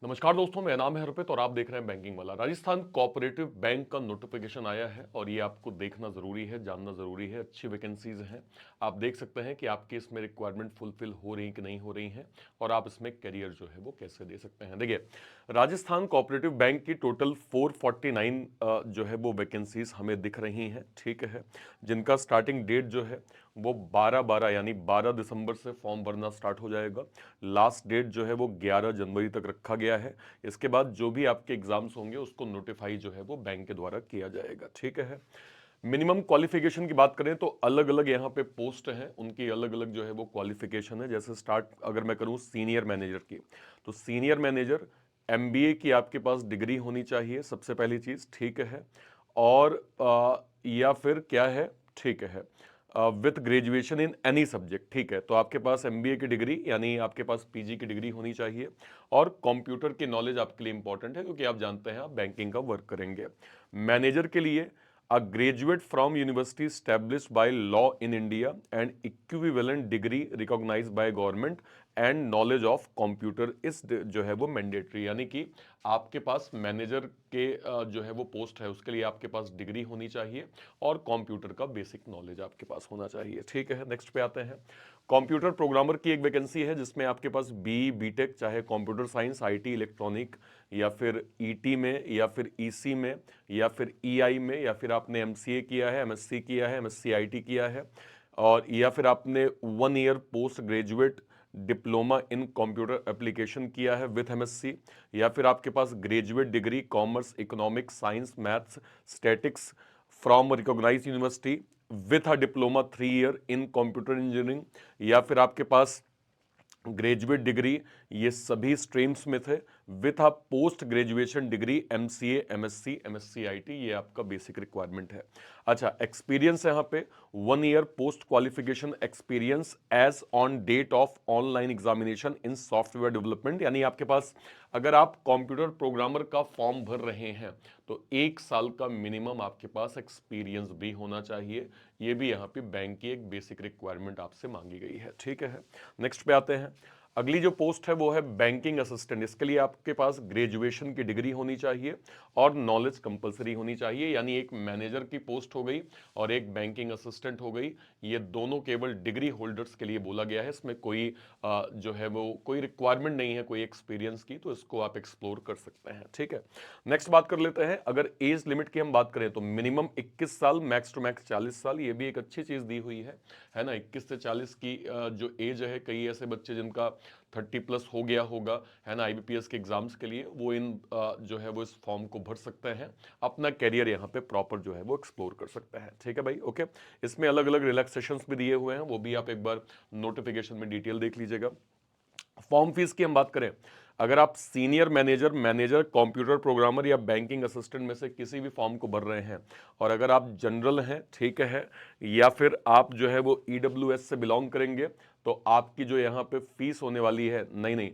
नमस्कार दोस्तों, मेरा नाम है हरप्रीत और आप देख रहे हैं बैंकिंग वाला। राजस्थान कोऑपरेटिव बैंक का नोटिफिकेशन आया है और ये आपको देखना जरूरी है, जानना जरूरी है। अच्छी वैकेंसीज हैं। आप देख सकते हैं कि आपकी इसमें रिक्वायरमेंट फुलफिल हो रही कि नहीं हो रही हैं और आप इसमें करियर जो है वो कैसे दे सकते हैं। देखिए, राजस्थान कोऑपरेटिव बैंक की टोटल 449 जो है वो वैकेंसीज हमें दिख रही हैं, ठीक है, जिनका स्टार्टिंग डेट जो है वो 12/12 यानी 12 दिसंबर से फॉर्म भरना स्टार्ट हो जाएगा। लास्ट डेट जो है वो 11 जनवरी तक रखा गया है। इसके बाद जो भी आपके एग्जाम्स होंगे उसको नोटिफाई जो है वो बैंक के द्वारा किया जाएगा, ठीक है। मिनिमम क्वालिफिकेशन की बात करें तो अलग अलग यहाँ पे पोस्ट हैं, उनकी अलग अलग जो है वो क्वालिफिकेशन है। जैसे स्टार्ट अगर मैं करूँ सीनियर मैनेजर की, तो सीनियर मैनेजर एमबीए की आपके पास डिग्री होनी चाहिए सबसे पहली चीज, ठीक है। और या फिर क्या है, ठीक है, with graduation in any subject, ठीक है। तो आपके पास एमबीए की डिग्री यानी आपके पास पीजी की डिग्री होनी चाहिए। और कंप्यूटर की नॉलेज आपके लिए इंपॉर्टेंट है क्योंकि आप जानते हैं आप बैंकिंग का वर्क करेंगे। मैनेजर के लिए a graduate from university established by law in India and equivalent degree recognized by government and knowledge of computer इस जो है वो मैंडेटरी, यानी कि आपके पास मैनेजर के जो है वो पोस्ट है उसके लिए आपके पास डिग्री होनी चाहिए और कंप्यूटर का बेसिक नॉलेज आपके पास होना चाहिए, ठीक है। नेक्स्ट पे आते हैं। कंप्यूटर प्रोग्रामर की एक वैकेंसी है जिसमें आपके पास बी बीटेक, चाहे कंप्यूटर साइंस, आईटी, इलेक्ट्रॉनिक या फिर ईटी में या फिर ईसी में या फिर ईआई में, या फिर आपने एमसीए किया है, एमएससी किया है, एमएससी आईटी किया है, और या फिर आपने 1 year post graduate diploma in computer application किया है विथ एमएससी, या फिर आपके पास graduate degree commerce, economics, science, maths, statics from recognise university with a diploma 3 year in computer engineering, या फिर आपके पास ग्रेजुएट डिग्री, ये सभी स्ट्रीम्स में थे, with a post graduation degree MCA, MSc, MSc IT, ये आपका बेसिक रिक्वायरमेंट है। अच्छा, एक्सपीरियंस यहां पे 1 year post qualification experience as on date of online examination in software development, यानी आपके पास अगर आप कंप्यूटर प्रोग्रामर का फॉर्म भर रहे हैं तो 1 साल का मिनिमम आपके पास एक्सपीरियंस भी होना चाहिए। ये भी यहाँ पे बैंक की एक बेसिक रिक्वायरमेंट आपसे मांगी गई है, ठीक है। नेक्स्ट पे आते हैं। अगली जो पोस्ट है वो है बैंकिंग असिस्टेंट। इसके लिए आपके पास ग्रेजुएशन की डिग्री होनी चाहिए और नॉलेज कंपलसरी होनी चाहिए, यानी एक मैनेजर की पोस्ट हो गई और एक बैंकिंग असिस्टेंट हो गई। ये दोनों केवल डिग्री होल्डर्स के लिए बोला गया है, इसमें कोई जो है वो कोई रिक्वायरमेंट नहीं है कोई एक्सपीरियंस की, तो इसको आप एक्सप्लोर कर सकते हैं, ठीक है। नेक्स्ट बात कर लेते हैं। अगर एज लिमिट की हम बात करें तो मिनिमम 21 साल, मैक्स टू मैक्स 40 साल, ये भी एक अच्छी चीज दी हुई है ना। 21 से 40 की जो एज है, कई ऐसे बच्चे जिनका 30+ हो गया होगा, है ना, आईबीपीएस के एग्जाम्स के लिए, वो इन जो है वो इस फॉर्म को भर सकते हैं, अपना कैरियर यहाँ पे प्रॉपर जो है वो एक्सप्लोर कर सकते हैं, ठीक है भाई, ओके। इसमें अलग अलग रिलैक्सेशंस भी दिए हुए हैं, वो भी आप एक बार नोटिफिकेशन में डिटेल देख लीजिएगा। फॉर्म फीस की हम बात करें, अगर आप senior manager, manager, computer programmer या बैंकिंग असिस्टेंट में से किसी भी फॉर्म को भर रहे हैं, और अगर आप जनरल हैं, ठीक है, या फिर आप जो है वो ईडब्ल्यूएस से बिलोंग करेंगे, तो आपकी जो यहाँ पे फीस होने वाली है, नहीं नहीं,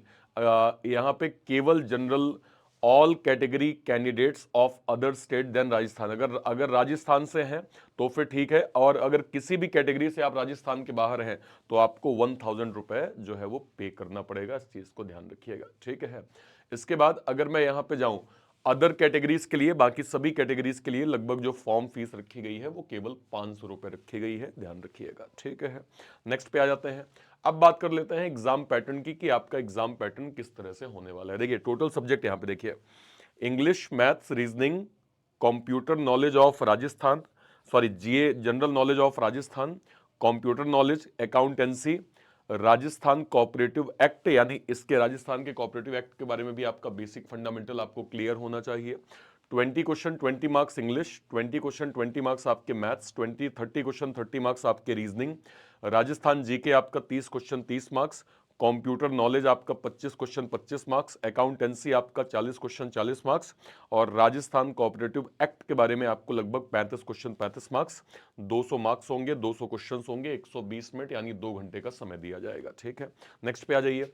यहाँ पे केवल general, all category candidates of other state than Rajasthan, अगर अगर राजस्थान से हैं तो फिर ठीक है, और अगर किसी भी कैटेगरी से आप राजस्थान के बाहर हैं तो आपको 1000 रुपए जो है वो पे करना पड़ेगा। इस चीज को ध्यान रखिएगा, ठीक है। इसके बाद अगर मैं यहां पे जाऊं अदर कैटेगरीज के लिए, बाकी सभी कैटेगरीज के लिए लगभग जो फॉर्म फीस रखी गई है वो केवल 500 रुपए रखी गई है, ध्यान रखिएगा, ठीक है। नेक्स्ट पे आ जाते हैं। अब बात कर लेते हैं एग्जाम पैटर्न की कि आपका एग्जाम पैटर्न किस तरह से होने वाला है। देखिए, टोटल सब्जेक्ट यहां पे देखिए, English, maths, reasoning, computer knowledge of Rajasthan, sorry GA general knowledge of Rajasthan, computer knowledge, accountancy, Rajasthan cooperative act, यानी इसके राजस्थान के कोऑपरेटिव एक्ट के बारे में भी आपका बेसिक फंडामेंटल आपको क्लियर होना चाहिए। 20 question 20 marks English, 20 question 20 marks आपके मैथ्स, 30 क्वेश्चन 30 मार्क्स आपके रीजनिंग, राजस्थान जीके आपका 30 क्वेश्चन 30 मार्क्स, कंप्यूटर नॉलेज आपका 25 क्वेश्चन 25 मार्क्स, अकाउंटेंसी आपका 40 क्वेश्चन 40 मार्क्स, और राजस्थान कोऑपरेटिव एक्ट के बारे में आपको लगभग 35 क्वेश्चन 35 मार्क्स, 200 मार्क्स होंगे, 200 क्वेश्चन होंगे, 120 मिनट यानी 2 घंटे का समय दिया जाएगा, ठीक है। नेक्स्ट पे आ जाइए।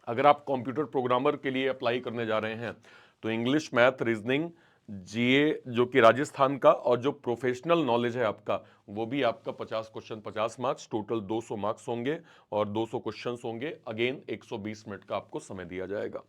अगर आप कंप्यूटर प्रोग्रामर के लिए अप्लाई करने जा रहे हैं तो इंग्लिश, मैथ, रीजनिंग, जीए जो कि राजस्थान का, और जो प्रोफेशनल नॉलेज है आपका वो भी आपका 50 क्वेश्चन 50 मार्क्स, टोटल 200 मार्क्स होंगे और 200 क्वेश्चंस होंगे, अगेन 120 मिनट का आपको समय दिया जाएगा।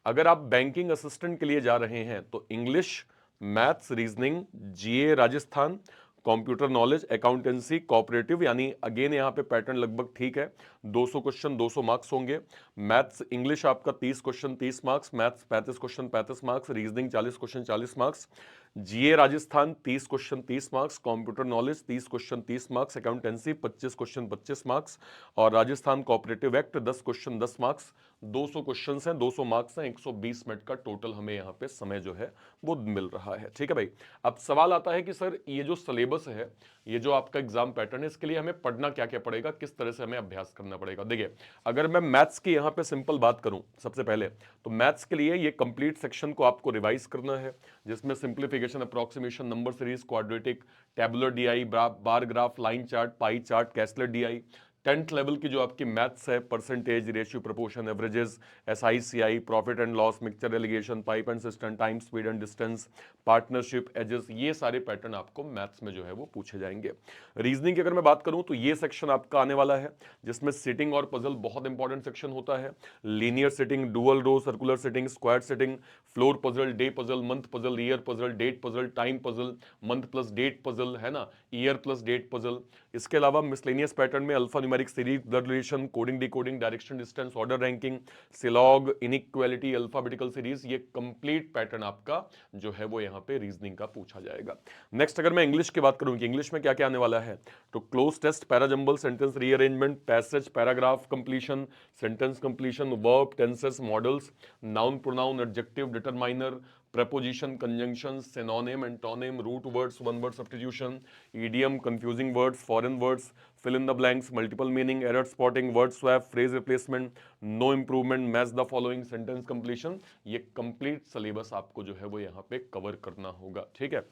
अगर आप बैंकिंग असिस्टेंट के लिए जा रहे हैं तो English, maths, reasoning, GA Rajasthan, computer knowledge, accountancy, cooperative, यानी अगेन यहां पे पैटर्न लगभग ठीक है। 200 क्वेश्चन 200 मार्क्स होंगे। मैथ्स इंग्लिश आपका 30 question 30 marks, maths 35 question 35 marks, reasoning 40 question 40 marks, GA Rajasthan 30 question 30 marks, computer knowledge 30 question 30 marks, accountancy 25 question 25 marks और Rajasthan cooperative act 10 question 10 marks. 200 questions हैं, 200 मार्क्स हैं, 120 मिनट का टोटल हमें यहाँ पे समय जो है वो मिल रहा है। ठीक है भाई। अब सवाल आता है कि सर ये जो सिलेबस है, ये जो आपका एग्जाम पैटर्न है, इसके लिए हमें पढ़ना क्या क्या पड़ेगा, किस तरह से हमें अभ्यास करना पड़ेगा। देखिए, अगर मैं मैथ्स की यहाँ पे सिंपल बात करूं सबसे पहले, तो मैथ्स के लिए ये कंप्लीट सेक्शन को आपको रिवाइज करना है, जिसमें simplification, approximation, number series, quadratic, tabular DI, bar graph, line chart, pie chart, caselet DI, 10th level की जो आपकी मैथ्स है, percentage, ratio, proportion, averages, SI CI, profit and loss, mixture alligation, pipe and cistern, time, speed and distance, partnership, ages, ये सारे pattern आपको maths में जो है वो पूछे जाएंगे। रीजनिंग की अगर मैं बात करूं तो ये सेक्शन आपका आने वाला है, जिसमें सिटिंग और पजल बहुत इंपॉर्टेंट सेक्शन होता है। Linear seating, dual row, circular seating, square seating, floor puzzle, day puzzle, month puzzle, year puzzle, date puzzle, time puzzle, month plus date puzzle, है ना, ईयर प्लस डेट पजल। इसके अलावा miscellaneous pattern में alpha numeric series, blood relation, coding decoding, direction distance, order ranking, syllogism, inequality, alphabetical series, ये complete pattern आपका जो है वो यहाँ पे रीजनिंग का पूछा जाएगा। नेक्स्ट अगर मैं इंग्लिश की बात करूं कि इंग्लिश में क्या क्या आने वाला है, तो cloze test, para jumble, sentence rearrangement, passage, paragraph completion, sentence completion, verb, tenses, modals, noun, pronoun, adjective, determiner, preposition, conjunction, synonym, antonym, root words, one word substitution, idiom, confusing words, foreign words, fill in the blanks, multiple meaning, error spotting, word swap, phrase replacement, no improvement, match the following, sentence completion, ये complete syllabus आपको जो है वो यहाँ पे cover करना होगा। ठीक है।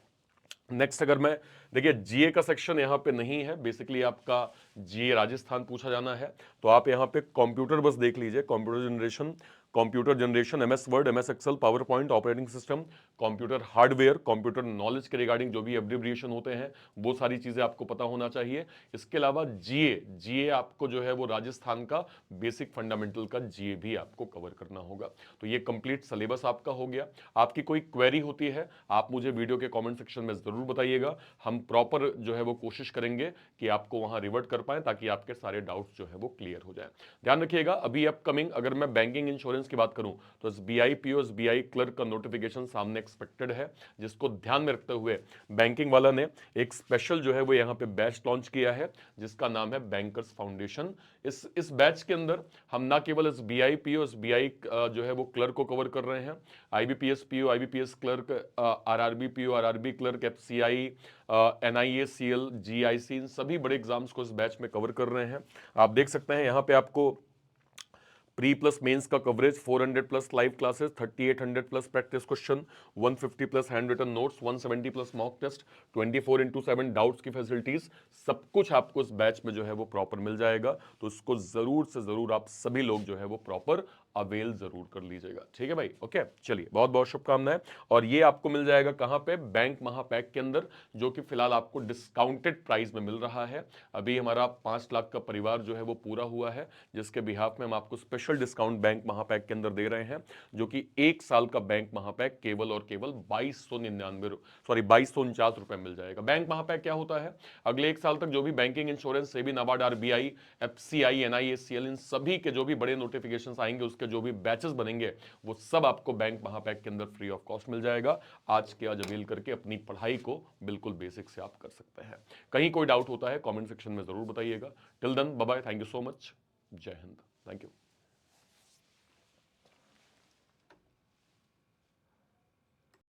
नेक्स्ट अगर मैं, देखिए जीए का सेक्शन यहाँ पे नहीं है, बेसिकली आपका जीए राजस्थान पूछा जाना है, तो आप यहाँ पे कंप्यूटर बस देख लीजिए, computer generation, MS Word, MS Excel, power point, operating system, computer hardware, computer knowledge के रिगार्डिंग जो भी एब्रिविएशन होते हैं वो सारी चीजें आपको पता होना चाहिए। इसके अलावा जीए आपको जो है वो राजस्थान का बेसिक फंडामेंटल का जीए भी आपको कवर करना होगा। तो ये कंप्लीट सिलेबस आपका हो गया। आपकी कोई क्वेरी होती है आप मुझे वीडियो के कमेंट सेक्शन में जरूर बताइएगा, हम प्रॉपर जो है वो कोशिश करेंगे कि आपको वहां रिवर्ट कर पाए ताकि आपके सारे डाउट्स जो है वो क्लियर हो जाए। ध्यान रखिएगा, अभी अपकमिंग अगर मैं बैंकिंग इंश्योरेंस की बात करूं तो एसबीआई पीओ, एसबीआई क्लर्क का नोटिफिकेशन सामने एक्सपेक्टेड है, जिसको ध्यान में रखते हुए बैंकिंग वाला ने एक स्पेशल जो है वो यहाँ पे बैच लॉन्च किया है, जिसका नाम है बैंकर्स फाउंडेशन। इस बैच के अंदर हम ना केवल एसबीआई पीओ, एसबीआई जो है वो क्लर्क को कवर कर रहे हैं, IBPS PO, IBPS clerk, RRB PO, RRB clerk, FCI, NIA, CL, GIC, इन सभी बड़े एग्जाम्स को इस बैच में कवर कर रहे हैं। आप देख सकते हैं यहाँ पे आपको प्री प्लस मेंस का coverage, 400 plus live classes, 3800 plus practice question, 150 plus handwritten notes, 170 plus mock test, 24x7 doubts की फैसिलिटीज, सब कुछ आपको इस बैच में जो है वो प्रॉपर मिल जाएगा। तो इसको जरूर से जरूर आप सभी लोग जो है वो प्रॉपर अवेल जरूर कर लीजिएगा। ठीक है भाई, ओके, चलिए बहुत बहुत शुभकामनाएं। और ये आपको मिल जाएगा कहां पे, बैंक महापैक के अंदर, जो कि फिलहाल आपको डिस्काउंटेड प्राइस में मिल रहा है। अभी हमारा 5 लाख का परिवार जो है वो पूरा हुआ है, जिसके बिहाफ में हम आपको स्पेशल डिस्काउंट बैंक महापैक के अंदर दे रहे हैं, जो कि 1 साल का बैंक महापैक केवल और केवल 2249 रुपए मिल जाएगा। बैंक महापैक क्या होता है, अगले 1 साल तक जो भी banking insurance, SEBI, NABARD, RBI, FCI, NIACL, इन सभी के जो भी बड़े नोटिफिकेशंस आएंगे, उसके जो भी बैचेस बनेंगे, वो सब आपको बैंक महापैक के अंदर फ्री ऑफ कॉस्ट मिल जाएगा। आज के आज अवेल करके अपनी पढ़ाई को बिल्कुल बेसिक से आप कर सकते हैं। कहीं कोई डाउट होता है कमेंट सेक्शन में जरूर बताइएगा। Till then bye bye, thank you so much, जय हिंद, थैंक यू।